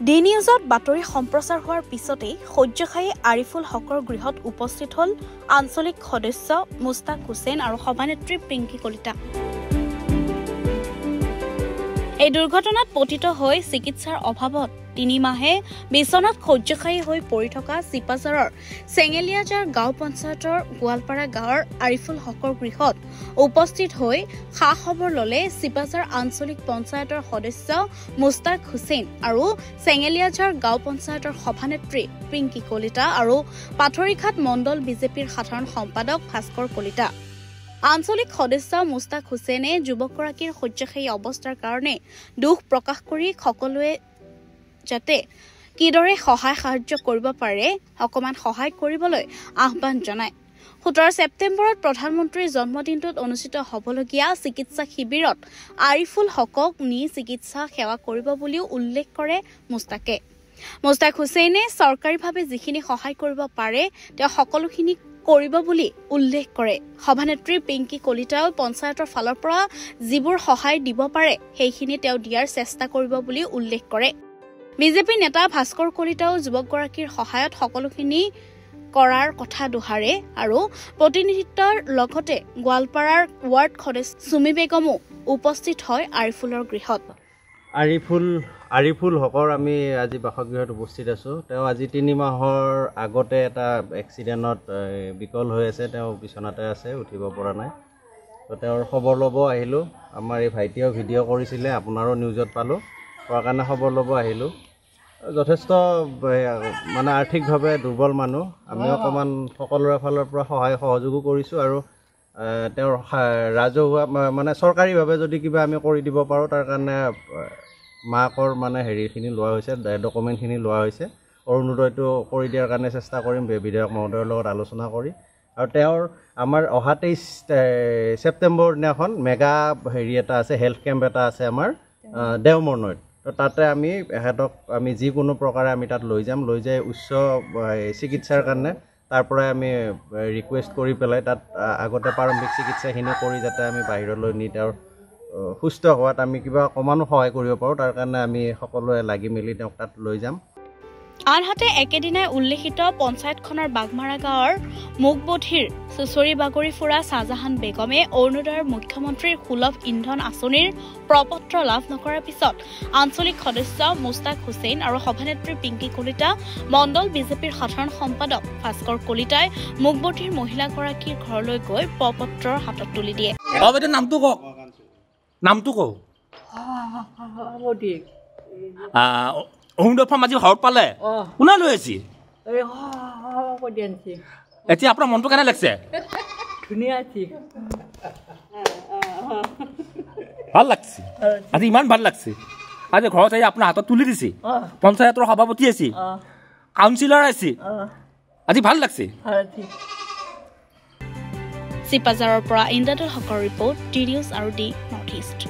D নিউজত বাতৰি সম্প্ৰচাৰ হোৱাৰ পিছতেই সহ্যখায়ী আৰিফুল হকৰ গৃহত উপস্থিত হ'ল আঞ্চলিক সদস্য মুস্তাক হুছেইন আৰু সভানেত্ৰী পিংকি কলিতা। এই দুৰ্ঘটনাত পতিত হৈ চিকিৎসাৰ অভাৱত ৩ মাহে বিচনাত সহ্যখায়ী হৈ পৰি থকা চিপাঝাৰৰ চেঙেলিয়াজাৰ গাঁও পঞ্চায়তৰ গোৱালপাৰা গাঁৱৰ আৰিফুল হকৰ গৃহত উপস্থিত হৈ খা খবৰ ল'লে চিপাঝাৰ আঞ্চলিক পঞ্চায়তৰ সদস্য মুস্তাক হুছেইন আৰু চেঙেলিয়াজাৰ গাঁও পঞ্চায়তৰ সভানেত্ৰী পিংকি কলিতা আৰু পাথৰিঘাট মণ্ডল বিজেপিৰ সাধাৰণ সম্পাদক ভাস্কৰ কলিতা। আঞ্চলিক সদস্য মুস্তাক হুছেইনে যুৱকগৰাকীৰ সহ্যখায়ী অৱস্থাৰ কাৰণে দুখ প্ৰকাশ কৰি সকলোৱে যাতে কিদৰে সহায় সাহায্য কৰিব পাৰে অকমান সহায় কৰিবলৈ আহ্বান জনায়। 17 ছেপ্টেম্বৰত প্ৰধানমন্ত্ৰীৰ জন্মদিনটোত অনুষ্ঠিত হ'বলগীয়া চিকিৎসা শিবিৰত আৰিফুল হকক নি চিকিৎসা সেৱা কৰিব বুলিও উল্লেখ কৰে মুস্তাকে। মুস্তাক হুছেইনে চৰকাৰীভাৱে যিখিনি সহায় কৰিব পাৰে তেওঁ সকলোখিনি কৰিব বুলি উল্লেখ কৰে। সভানেত্ৰী পিংকি কলিতাও পঞ্চায়তৰ ফালৰ পৰা যিবোৰ সহায় দিব পাৰে সেইখিনি তেওঁ দিয়াৰ চেষ্টা কৰিব বুলি উল্লেখ কৰে। বিজেপি নেতা ভাস্কৰ কলিতাও যুৱকগৰাকীৰ সহায়ত সকলোখিনি কৰাৰ কথা দোহাৰে আৰু প্ৰতিনিধিত্বৰ লগতে গোৱালপাৰাৰ ৱাৰ্ড সদস্য সুমি বেগমো উপস্থিত হয় আৰিফুলৰ গৃহত। আৰিফুল হকৰ আমি আজি বাসগৃহত উপস্থিত আছোঁ। তেওঁ আজি 3 মাহৰ আগতে এটা এক্সিডেণ্টত বিকল হৈ আছে, তেওঁ বিচনাতে আছে, উঠিব পৰা নাই। তো তেওঁৰ খবৰ ল'ব আহিলোঁ। আমাৰ এই ভাইটিয়েও ভিডিঅ' কৰিছিলে, আপোনাৰো নিউজত পালোঁ, পোৱাৰ কাৰণে খবৰ ল'ব আহিলোঁ। যথেষ্ট মানে আৰ্থিকভাৱে দুৰ্বল মানুহ, আমি অকণমান সকলোৰে ফালৰ পৰা সহায় সহযোগো কৰিছোঁ আৰু তেওঁৰ ৰাজহুৱা মানে চৰকাৰীভাৱে যদি কিবা আমি কৰি দিব পাৰোঁ তাৰ কাৰণে মাকৰ মানে হেৰিখিনি লোৱা হৈছে, ডকুমেণ্টখিনি লোৱা হৈছে। অৰুণোদয়টো কৰি দিয়াৰ কাৰণে চেষ্টা কৰিম বিধায়ক মহোদয়ৰ লগত আলোচনা কৰি। আৰু তেওঁৰ আমাৰ অহা 23 ছেপ্টেম্বৰ দিনাখন মেগা হেৰি এটা আছে, হেল্থ কেম্প এটা আছে আমাৰ দেওমৰনৈত। তো তাতে আমি এহেঁতক আমি যিকোনো প্ৰকাৰে আমি তাত লৈ যাম, লৈ যাই উচ্চ চিকিৎসাৰ কাৰণে তাৰ পৰাই আমি ৰিকুৱেষ্ট কৰি পেলাই তাত আগতে প্ৰাৰম্ভিক চিকিৎসাখিনি কৰি যাতে আমি বাহিৰলৈ নি তেওঁৰ সুস্থ হোৱাত আমি কিবা অকণমানো সহায় কৰিব পাৰোঁ তাৰ কাৰণে আমি সকলোৱে লাগি মেলি তেওঁক তাত লৈ যাম। আনহাতে একেদিনাই উল্লেখিত পঞ্চায়তখনৰ বাগমাৰা গাঁৱৰ মুখবধিৰ চুচৰি বাগৰি ফুৰা ছাহজাহান বেগমে অৰুণোদয়ৰ মুখ্যমন্ত্ৰীৰ সুলভ ইন্ধন আঁচনিৰ প্ৰপত্ৰ লাভ নকৰাৰ পিছত আঞ্চলিক সদস্য মুস্তাক হুছেইন আৰু সভানেত্ৰী পিংকি কলিতা, মণ্ডল বিজেপিৰ সাধাৰণ সম্পাদক ভাস্কৰ কলিতাই মুখবধিৰ মহিলাগৰাকীৰ ঘৰলৈ গৈ প্ৰপত্ৰৰ হাতত তুলি দিয়ে। নামটো কওক। অৰুণোদয় ফৰ্ম আজি ঘৰত পালে, কোনে লৈ আহিছে? এতিয়া আপোনাৰ মনটো কেনে লাগিছে? ভাল লাগছে, আজি ইমান ভাল লাগছে। আজি ঘৰত আহি আপোনাৰ হাতত তুলি দিছে, পঞ্চায়তৰ সভাপতি আছে, কাউন্সিলৰ আছে, আজি ভাল লাগছে। চিপাঝাৰৰ পৰা ইন্দ্ৰদুল হকৰ ৰিপৰ্ট, ডি নিউজ আৰু ডি নৰ্থ ইষ্ট।